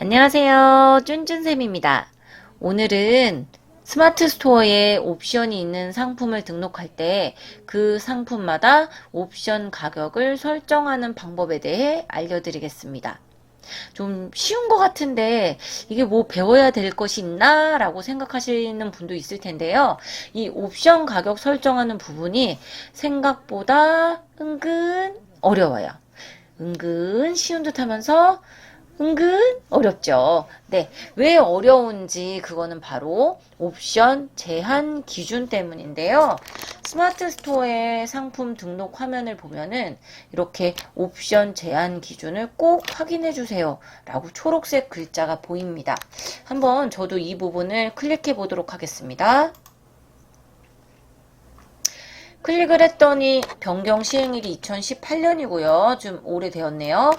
안녕하세요. 쭌쭌쌤입니다. 오늘은 스마트 스토어에 옵션이 있는 상품을 등록할 때 그 상품마다 옵션 가격을 설정하는 방법에 대해 알려드리겠습니다. 좀 쉬운 것 같은데 이게 뭐 배워야 될 것이 있나? 라고 생각하시는 분도 있을 텐데요. 이 옵션 가격 설정하는 부분이 생각보다 은근 어려워요. 은근 쉬운 듯 하면서 은근 어렵죠. 네. 왜 어려운지 그거는 바로 옵션 제한 기준 때문인데요. 스마트 스토어의 상품 등록 화면을 보면은 이렇게 옵션 제한 기준을 꼭 확인해 주세요. 라고 초록색 글자가 보입니다. 한번 저도 이 부분을 클릭해 보도록 하겠습니다. 클릭을 했더니 변경 시행일이 2018년이고요. 좀 오래되었네요.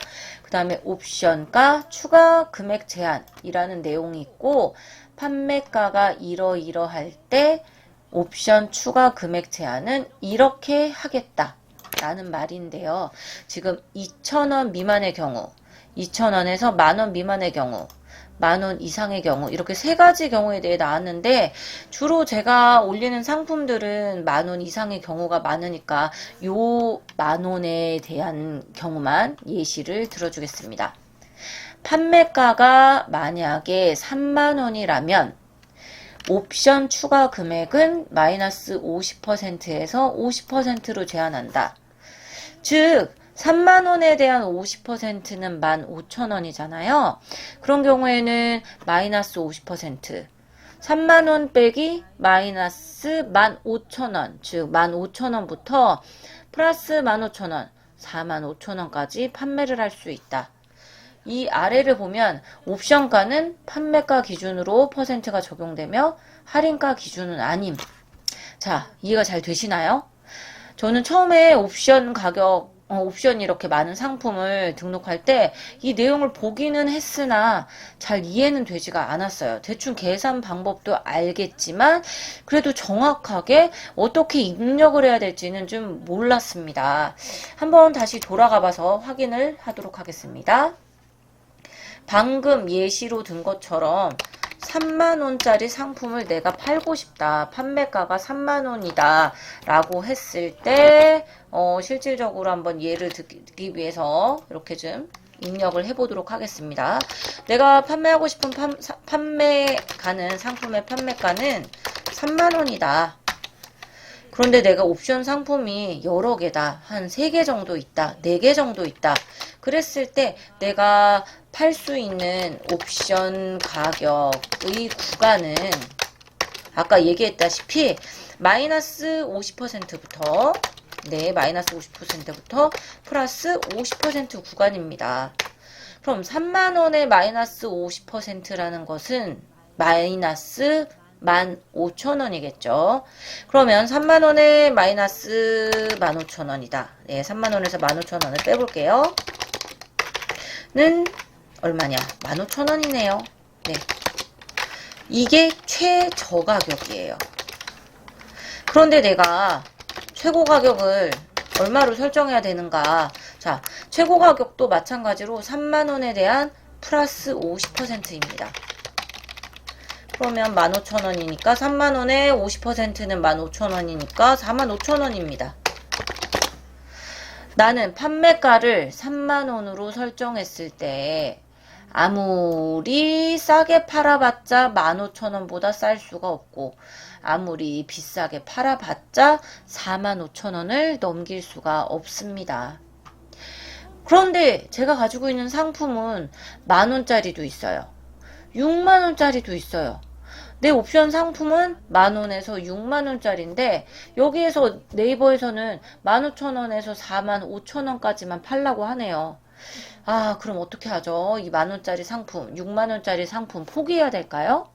그 다음에 옵션가 추가 금액 제한이라는 내용이 있고 판매가가 이러이러할 때 옵션 추가 금액 제한은 이렇게 하겠다 라는 말인데요. 지금 2,000원 미만의 경우 2,000원에서 만원 미만의 경우 만원 이상의 경우 이렇게 세 가지 경우에 대해 나왔는데 주로 제가 올리는 상품들은 만원 이상의 경우가 많으니까 요 만원에 대한 경우만 예시를 들어주겠습니다. 판매가가 만약에 3만원이라면 옵션 추가 금액은 마이너스 50%에서 50%로 제한한다. 즉 3만원에 대한 50%는 15,000원이잖아요. 그런 경우에는 마이너스 50%, 3만원 빼기 마이너스 15,000원, 즉 15,000원부터 플러스 15,000원, 45,000원까지 판매를 할 수 있다. 이 아래를 보면 옵션가는 판매가 기준으로 퍼센트가 적용되며 할인가 기준은 아님. 자, 이해가 잘 되시나요? 저는 처음에 옵션이 이렇게 많은 상품을 등록할 때 이 내용을 보기는 했으나 잘 이해는 되지가 않았어요. 대충 계산 방법도 알겠지만 그래도 정확하게 어떻게 입력을 해야 될지는 좀 몰랐습니다. 한번 다시 돌아가 봐서 확인을 하도록 하겠습니다. 방금 예시로 든 것처럼 3만원짜리 상품을 내가 팔고 싶다. 판매가가 3만원이다. 라고 했을 때 실질적으로 한번 예를 듣기 위해서 이렇게 좀 입력을 해보도록 하겠습니다. 내가 판매하고 싶은 판매가는 상품의 판매가는 3만원이다. 그런데 내가 옵션 상품이 여러 개다. 한 3개 정도 있다. 4개 정도 있다. 그랬을 때 내가 팔 수 있는 옵션 가격의 구간은 아까 얘기했다시피 마이너스 50%부터 마이너스 50%부터 플러스 50% 구간입니다. 그럼 3만원의 마이너스 50%라는 것은 마이너스 15,000원이겠죠. 그러면 3만원에 마이너스 15,000원이다. 네, 3만원에서 15,000원을 빼볼게요. 는 얼마냐? 15,000원이네요. 네. 이게 최저 가격이에요. 그런데 내가 최고 가격을 얼마로 설정해야 되는가? 자, 최고 가격도 마찬가지로 3만원에 대한 플러스 50%입니다. 그러면 15,000원이니까 3만원에 50%는 15,000원이니까 45,000원입니다. 나는 판매가를 3만원으로 설정했을 때 아무리 싸게 팔아봤자 15,000원보다 쌀 수가 없고 아무리 비싸게 팔아봤자 45,000원을 넘길 수가 없습니다. 그런데 제가 가지고 있는 상품은 만원짜리도 있어요. 6만원짜리도 있어요. 내 옵션 상품은 만원에서 6만원짜리인데 여기에서 네이버에서는 15,000원에서 45,000원까지만 팔라고 하네요. 아, 그럼 어떻게 하죠? 이 만원짜리 상품, 6만원짜리 상품 포기해야 될까요?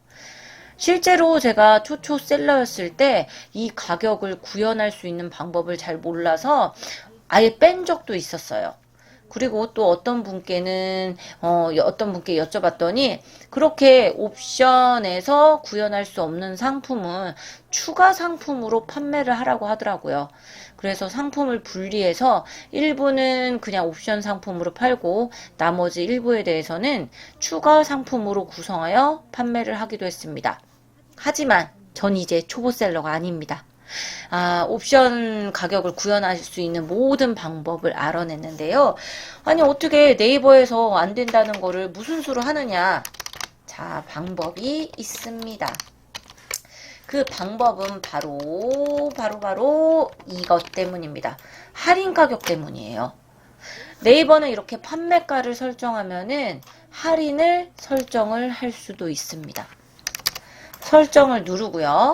실제로 제가 초초셀러였을 때 이 가격을 구현할 수 있는 방법을 잘 몰라서 아예 뺀 적도 있었어요. 그리고 또 어떤 분께는 어떤 분께 여쭤봤더니 그렇게 옵션에서 구현할 수 없는 상품은 추가 상품으로 판매를 하라고 하더라고요. 그래서 상품을 분리해서 일부는 그냥 옵션 상품으로 팔고 나머지 일부에 대해서는 추가 상품으로 구성하여 판매를 하기도 했습니다. 하지만 전 이제 초보셀러가 아닙니다. 옵션 가격을 구현할 수 있는 모든 방법을 알아냈는데요. 아니, 어떻게 네이버에서 안 된다는 거를 무슨 수로 하느냐? 자, 방법이 있습니다. 그 방법은 바로 이것 때문입니다. 할인 가격 때문이에요. 네이버는 이렇게 판매가를 설정하면은 할인을 설정을 할 수도 있습니다. 설정을 누르고요.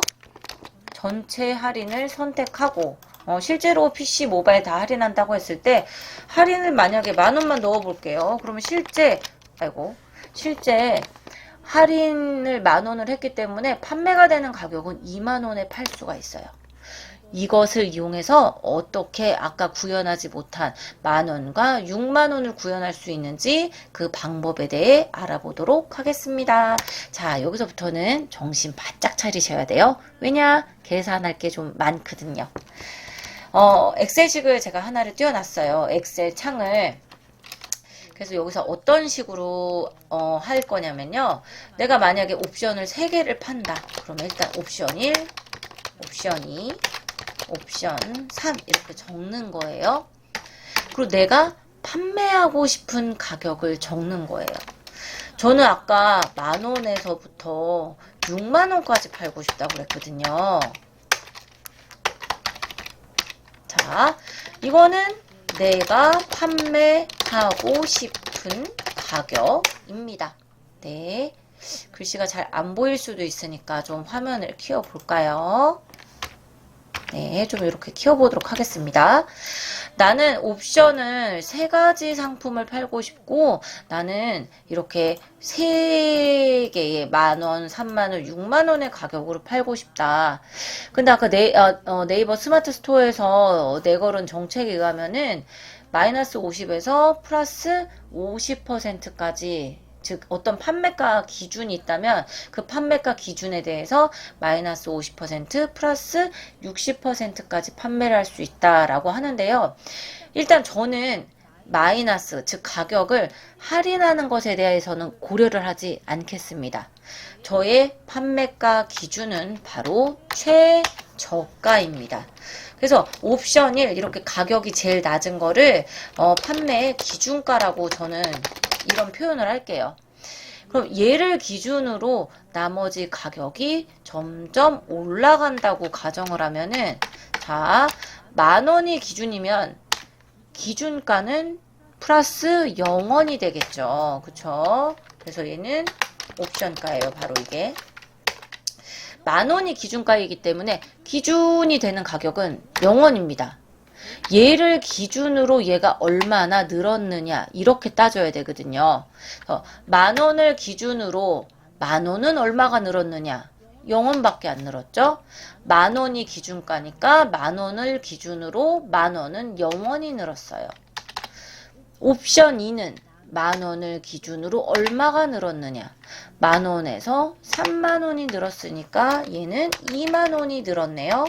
전체 할인을 선택하고 실제로 PC 모바일 다 할인한다고 했을 때 할인을 만약에 10,000원만 넣어 볼게요. 그러면 실제 할인을 10,000원을 했기 때문에 판매가 되는 가격은 20,000원에 팔 수가 있어요. 이것을 이용해서 어떻게 아까 구현하지 못한 10,000원과 60,000원을 구현할 수 있는지 그 방법에 대해 알아보도록 하겠습니다. 자, 여기서부터는 정신 바짝 차리셔야 돼요. 왜냐? 계산할 게 좀 많거든요. 엑셀식을 제가 하나를 띄워놨어요. 엑셀 창을. 그래서 여기서 어떤 식으로 할 거냐면요. 내가 만약에 옵션을 3개를 판다. 그러면 일단 옵션 1, 옵션 2, 옵션 3 이렇게 적는 거예요. 그리고 내가 판매하고 싶은 가격을 적는 거예요. 저는 아까 10,000원에서부터 60,000원까지 팔고 싶다고 그랬거든요. 자, 이거는 내가 판매하고 싶은 가격입니다. 네, 글씨가 잘 안 보일 수도 있으니까 좀 화면을 키워볼까요? 네, 좀 이렇게 키워보도록 하겠습니다. 나는 옵션을 3가지 상품을 팔고 싶고 나는 이렇게 3개의 10,000원, 30,000원, 60,000원의 가격으로 팔고 싶다. 근데 아까 네이버 스마트 스토어에서 내걸은 정책에 의하면은 마이너스 50에서 플러스 50%까지 즉 어떤 판매가 기준이 있다면 그 판매가 기준에 대해서 마이너스 50% 플러스 60%까지 판매를 할 수 있다라고 하는데요. 일단 저는 마이너스 즉 가격을 할인하는 것에 대해서는 고려를 하지 않겠습니다. 저의 판매가 기준은 바로 최저가입니다. 그래서 옵션 1 이렇게 가격이 제일 낮은 거를 판매 기준가라고 저는 이런 표현을 할게요. 그럼 얘를 기준으로 나머지 가격이 점점 올라간다고 가정을 하면은 자, 10,000원이 기준이면 기준가는 플러스 0원이 되겠죠. 그쵸? 그래서 얘는 옵션가예요. 바로 이게. 10,000원이 기준가이기 때문에 기준이 되는 가격은 0원입니다. 얘를 기준으로 얘가 얼마나 늘었느냐 이렇게 따져야 되거든요. 10,000원을 기준으로 10,000원은 얼마가 늘었느냐 0원밖에 안 늘었죠. 10,000원이 기준가니까 10,000원을 기준으로 10,000원은 0원이 늘었어요. 옵션 2는 10,000원을 기준으로 얼마가 늘었느냐 10,000원에서 30,000원이 늘었으니까 얘는 20,000원이 늘었네요.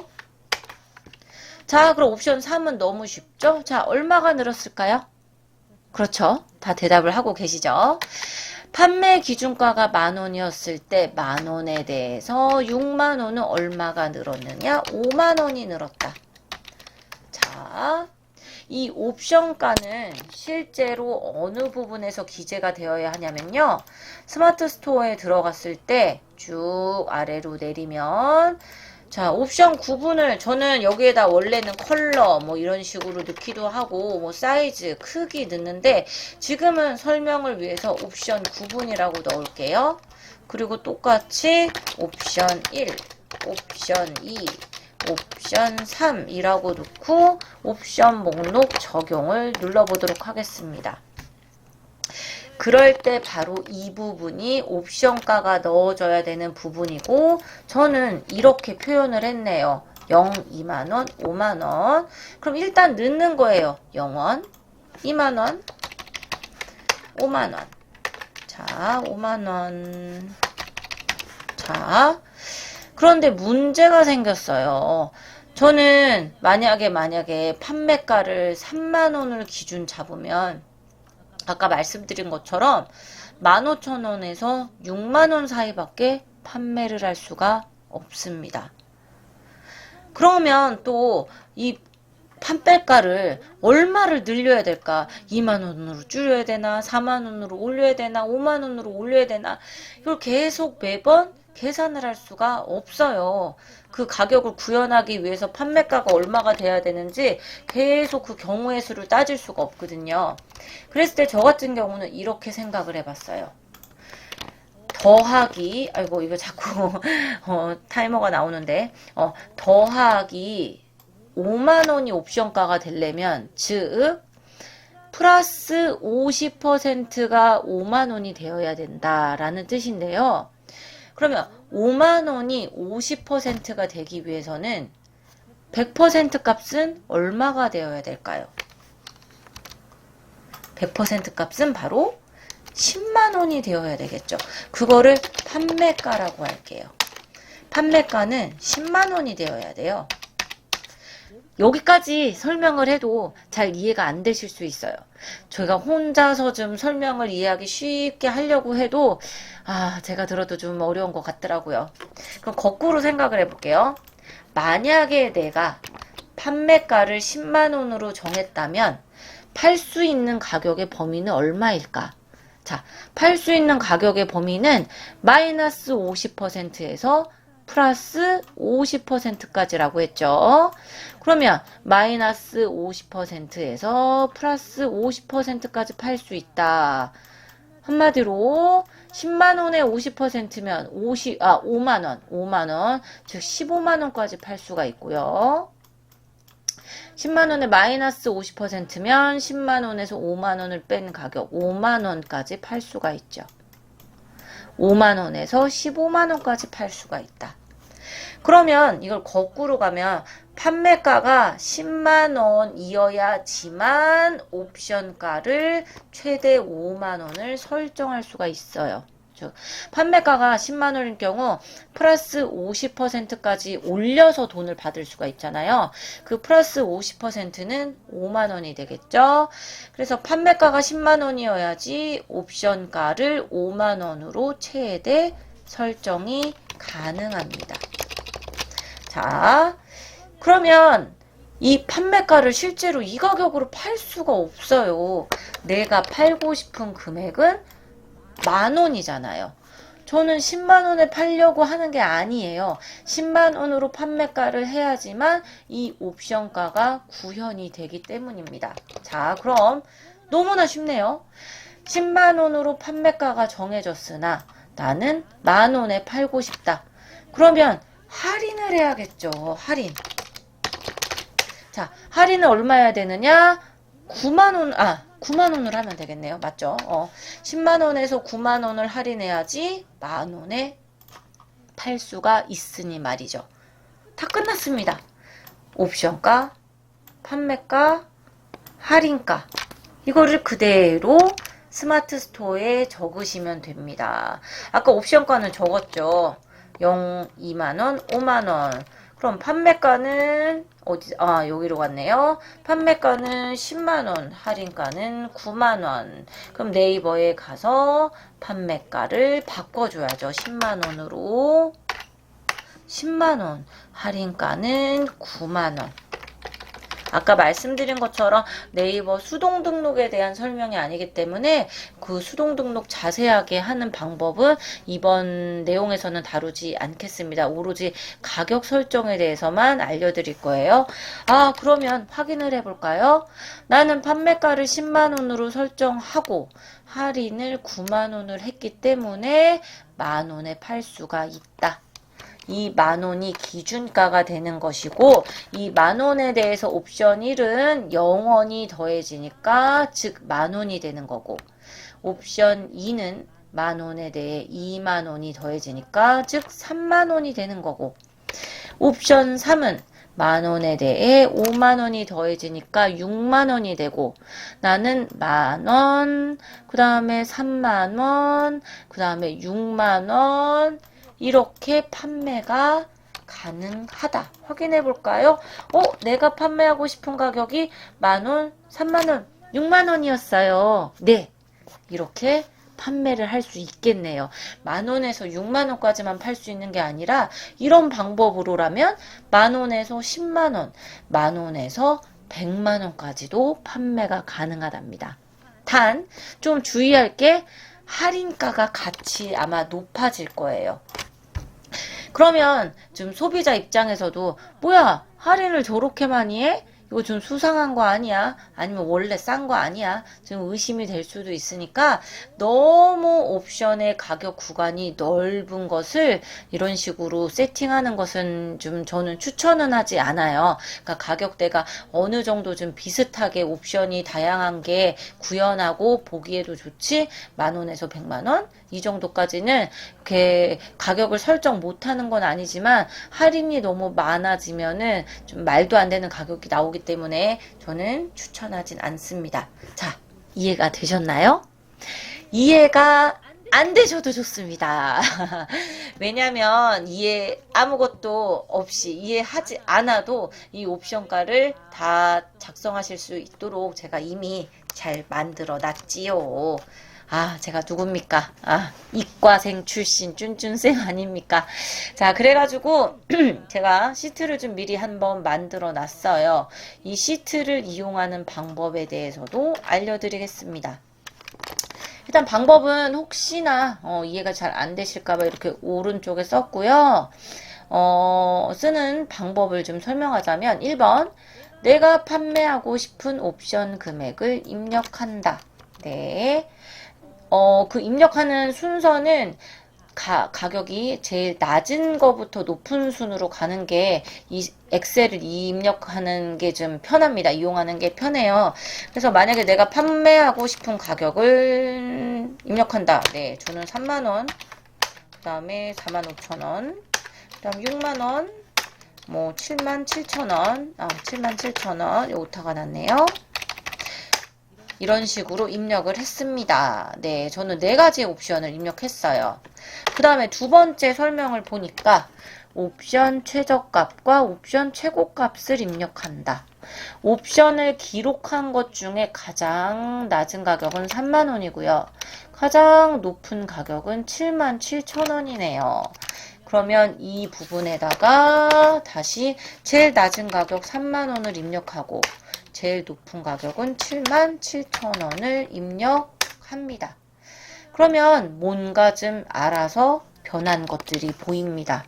자, 그럼 옵션 3은 너무 쉽죠? 자, 얼마가 늘었을까요? 그렇죠. 다 대답을 하고 계시죠? 판매 기준가가 10,000원이었을 때 10,000원에 대해서 60,000원은 얼마가 늘었느냐? 50,000원이 늘었다. 자, 이 옵션가는 실제로 어느 부분에서 기재가 되어야 하냐면요. 스마트 스토어에 들어갔을 때 쭉 아래로 내리면 자, 옵션 구분을 저는 여기에다 원래는 컬러 뭐 이런 식으로 넣기도 하고 뭐 사이즈, 크기 넣는데 지금은 설명을 위해서 옵션 구분이라고 넣을게요. 그리고 똑같이 옵션 1, 옵션 2, 옵션 3이라고 넣고 옵션 목록 적용을 눌러보도록 하겠습니다. 그럴 때 바로 이 부분이 옵션가가 넣어져야 되는 부분이고 저는 이렇게 표현을 했네요. 0, 20,000원, 50,000원. 그럼 일단 넣는 거예요. 0원, 2만원, 5만원. 자, 5만원. 자, 그런데 문제가 생겼어요. 저는 만약에 판매가를 3만원을 기준 잡으면 아까 말씀드린 것처럼 15,000원에서 6만원 사이밖에 판매를 할 수가 없습니다. 그러면 또 이 판매가를 얼마를 늘려야 될까? 2만원으로 줄여야 되나? 4만원으로 올려야 되나? 5만원으로 올려야 되나? 이걸 계속 매번 계산을 할 수가 없어요. 그 가격을 구현하기 위해서 판매가가 얼마가 돼야 되는지 계속 그 경우의 수를 따질 수가 없거든요. 그랬을 때 저 같은 경우는 이렇게 생각을 해봤어요. 더하기, 아이고 이거 자꾸 타이머가 나오는데 더하기 5만원이 옵션가가 되려면 즉 플러스 50%가 5만원이 되어야 된다라는 뜻인데요. 그러면 5만원이 50%가 되기 위해서는 100% 값은 얼마가 되어야 될까요? 100% 값은 바로 10만원이 되어야 되겠죠. 그거를 판매가라고 할게요. 판매가는 10만원이 되어야 돼요. 여기까지 설명을 해도 잘 이해가 안 되실 수 있어요. 저희가 혼자서 좀 설명을 이해하기 쉽게 하려고 해도 제가 들어도 좀 어려운 것 같더라고요. 그럼 거꾸로 생각을 해볼게요. 만약에 내가 판매가를 10만원으로 정했다면 팔 수 있는 가격의 범위는 얼마일까? 자, 팔 수 있는 가격의 범위는 마이너스 50%에서 플러스 50%까지라고 했죠. 그러면 마이너스 50%에서 플러스 50%까지 팔 수 있다. 한마디로 10만원에 50%면 5만원, 즉 15만원까지 팔 수가 있고요. 10만원에 마이너스 50%면 10만원에서 5만원을 뺀 가격 5만원까지 팔 수가 있죠. 5만원에서 15만원까지 팔 수가 있다. 그러면 이걸 거꾸로 가면 판매가가 10만원이어야지만 옵션가를 최대 5만원을 설정할 수가 있어요. 즉 판매가가 10만원일 경우 플러스 50%까지 올려서 돈을 받을 수가 있잖아요. 그 플러스 50%는 5만원이 되겠죠. 그래서 판매가가 10만원이어야지 옵션가를 5만원으로 최대 설정이 가능합니다. 자, 그러면 이 판매가를 실제로 이 가격으로 팔 수가 없어요. 내가 팔고 싶은 금액은 10,000원이잖아요. 저는 10만원에 팔려고 하는 게 아니에요. 10만원으로 판매가를 해야지만 이 옵션가가 구현이 되기 때문입니다. 자, 그럼 너무나 쉽네요. 10만원으로 판매가가 정해졌으나 나는 10,000원에 팔고 싶다. 그러면 할인을 해야겠죠. 할인. 자, 할인은 얼마여야 되느냐? 9만원을 하면 되겠네요. 맞죠? 10만원에서 9만원을 할인해야지 만원에 팔 수가 있으니 말이죠. 다 끝났습니다. 옵션가, 판매가, 할인가. 이거를 그대로 스마트 스토어에 적으시면 됩니다. 아까 옵션가는 적었죠. 0, 2만원, 5만원. 그럼 판매가는 여기로 갔네요. 판매가는 10만원, 할인가는 9만원. 그럼 네이버에 가서 판매가를 바꿔줘야죠. 10만원으로 10만원, 할인가는 9만원. 아까 말씀드린 것처럼 네이버 수동 등록에 대한 설명이 아니기 때문에 그 수동 등록 자세하게 하는 방법은 이번 내용에서는 다루지 않겠습니다. 오로지 가격 설정에 대해서만 알려드릴 거예요. 그러면 확인을 해볼까요? 나는 판매가를 10만원으로 설정하고 할인을 9만원을 했기 때문에 만원에 팔 수가 있다. 이 만원이 기준가가 되는 것이고 이 만원에 대해서 옵션 1은 0원이 더해지니까 즉 만원이 되는 거고 옵션 2는 만원에 대해 2만원이 더해지니까 즉 3만원이 되는 거고 옵션 3은 만원에 대해 5만원이 더해지니까 6만원이 되고, 나는 만원, 그 다음에 3만원, 그 다음에 6만원, 이렇게 판매가 가능하다. 확인해 볼까요? 내가 판매하고 싶은 가격이 만원, 3만원, 6만원이었어요. 네. 이렇게 판매를 할 수 있겠네요. 만원에서 6만원까지만 팔 수 있는 게 아니라 이런 방법으로라면 만원에서 10만원, 만원에서 100만원까지도 판매가 가능하답니다. 단, 좀 주의할 게 할인가가 같이 아마 높아질 거예요. 그러면 좀 소비자 입장에서도 뭐야, 할인을 저렇게 많이 해? 이거 좀 수상한 거 아니야? 아니면 원래 싼 거 아니야? 좀 의심이 될 수도 있으니까 너무 옵션의 가격 구간이 넓은 것을 이런 식으로 세팅하는 것은 좀 저는 추천은 하지 않아요. 그러니까 가격대가 어느 정도 좀 비슷하게 옵션이 다양한 게 구현하고 보기에도 좋지, 만원에서 100만원? 이 정도까지는 이렇게 가격을 설정 못하는 건 아니지만 할인이 너무 많아지면은 좀 말도 안 되는 가격이 나오기 때문에 저는 추천하진 않습니다. 자, 이해가 되셨나요? 이해가 안 되셔도 좋습니다. 왜냐면 아무것도 없이 이해하지 않아도 이 옵션가를 다 작성하실 수 있도록 제가 이미 잘 만들어 놨지요. 제가 누굽니까? 이과생 출신 쭌쭌생 아닙니까? 자, 그래가지고 제가 시트를 좀 미리 한번 만들어 놨어요. 이 시트를 이용하는 방법에 대해서도 알려드리겠습니다. 일단 방법은 혹시나 이해가 잘 안 되실까봐 이렇게 오른쪽에 썼고요. 쓰는 방법을 좀 설명하자면 1번, 내가 판매하고 싶은 옵션 금액을 입력한다. 네. 그 입력하는 순서는 가격이 제일 낮은 거부터 높은 순으로 가는 게 이 엑셀을 입력하는 게 좀 편합니다. 이용하는 게 편해요. 그래서 만약에 내가 판매하고 싶은 가격을 입력한다. 네, 저는 3만원, 그 다음에 45,000원, 그 다음 6만원, 뭐 77,000원, 77,000원, 요 오타가 났네요. 이런 식으로 입력을 했습니다. 네, 저는 4가지의 옵션을 입력했어요. 그 다음에 두 번째 설명을 보니까 옵션 최저값과 옵션 최고값을 입력한다. 옵션을 기록한 것 중에 가장 낮은 가격은 3만원이고요. 가장 높은 가격은 77,000원이네요. 그러면 이 부분에다가 다시 제일 낮은 가격 3만원을 입력하고 제일 높은 가격은 77,000원을 입력합니다. 그러면 뭔가 좀 알아서 변한 것들이 보입니다.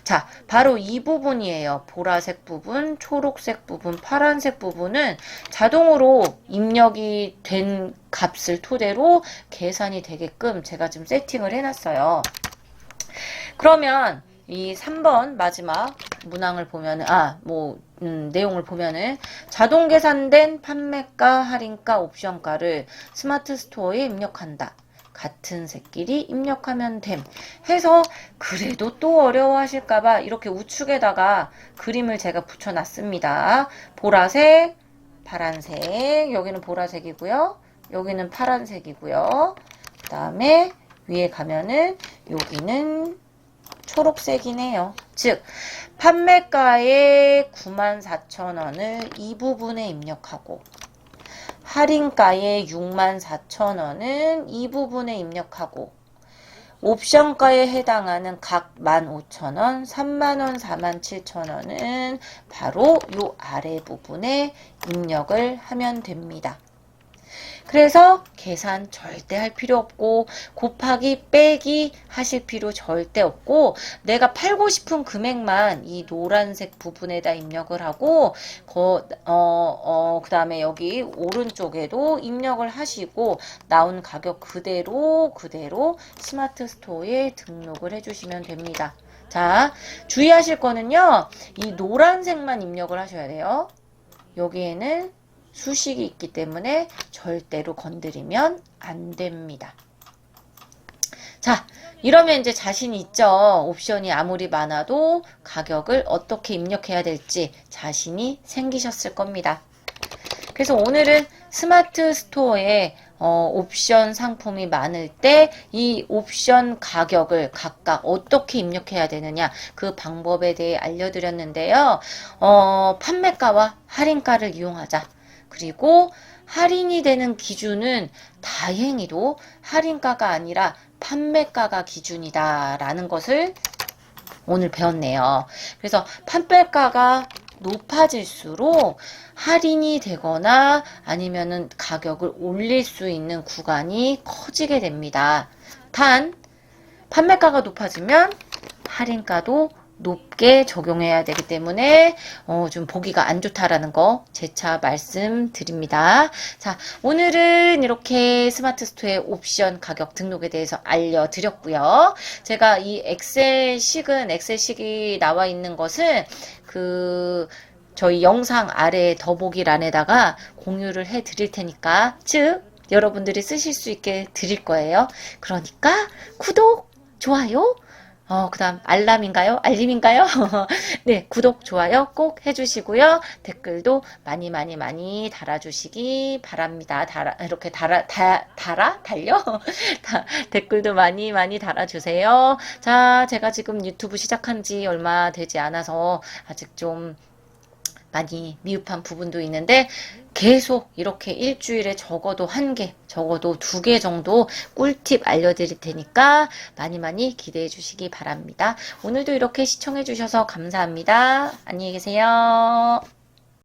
자, 바로 이 부분이에요. 보라색 부분, 초록색 부분, 파란색 부분은 자동으로 입력이 된 값을 토대로 계산이 되게끔 제가 지금 세팅을 해놨어요. 그러면 이 3번 마지막 문항을 보면은 내용을 보면은 자동 계산된 판매가, 할인가, 옵션가를 스마트 스토어에 입력한다. 같은 색끼리 입력하면 됨 해서 그래도 또 어려워하실까봐 이렇게 우측에다가 그림을 제가 붙여놨습니다. 보라색, 파란색, 여기는 보라색이고요. 여기는 파란색이고요. 그 다음에 위에 가면은 여기는 초록색이네요. 즉 판매가의 94,000원을 이 부분에 입력하고 할인가의 64,000원은 이 부분에 입력하고 옵션가에 해당하는 각 15,000원, 3만원, 47,000원은 바로 요 아래 부분에 입력을 하면 됩니다. 그래서 계산 절대 할 필요 없고 곱하기 빼기 하실 필요 절대 없고 내가 팔고 싶은 금액만 이 노란색 부분에다 입력을 하고 그 다음에 여기 오른쪽에도 입력을 하시고 나온 가격 그대로 스마트 스토어에 등록을 해주시면 됩니다. 자, 주의하실 거는요. 이 노란색만 입력을 하셔야 돼요. 여기에는 수식이 있기 때문에 절대로 건드리면 안 됩니다. 자, 이러면 이제 자신이 있죠. 옵션이 아무리 많아도 가격을 어떻게 입력해야 될지 자신이 생기셨을 겁니다. 그래서 오늘은 스마트 스토어에 옵션 상품이 많을 때 이 옵션 가격을 각각 어떻게 입력해야 되느냐 그 방법에 대해 알려드렸는데요. 판매가와 할인가를 이용하자. 그리고 할인이 되는 기준은 다행히도 할인가가 아니라 판매가가 기준이다 라는 것을 오늘 배웠네요. 그래서 판매가가 높아질수록 할인이 되거나 아니면은 가격을 올릴 수 있는 구간이 커지게 됩니다. 단 판매가가 높아지면 할인가도 높게 적용해야 되기 때문에 좀 보기가 안 좋다라는 거 재차 말씀드립니다. 자, 오늘은 이렇게 스마트 스토어의 옵션 가격 등록에 대해서 알려드렸고요. 제가 이 엑셀식이 나와 있는 것은 저희 영상 아래 더보기란에다가 공유를 해 드릴 테니까, 즉 여러분들이 쓰실 수 있게 드릴 거예요. 그러니까 구독, 좋아요, 그 다음 알람인가요? 알림인가요? 네, 구독, 좋아요 꼭 해주시고요. 댓글도 많이 달아주시기 바랍니다. 이렇게 달려? 댓글도 많이 달아주세요. 자, 제가 지금 유튜브 시작한 지 얼마 되지 않아서 아직 좀 많이 미흡한 부분도 있는데 계속 이렇게 일주일에 적어도 1개, 적어도 2개 정도 꿀팁 알려드릴 테니까 많이 기대해 주시기 바랍니다. 오늘도 이렇게 시청해 주셔서 감사합니다. 안녕히 계세요.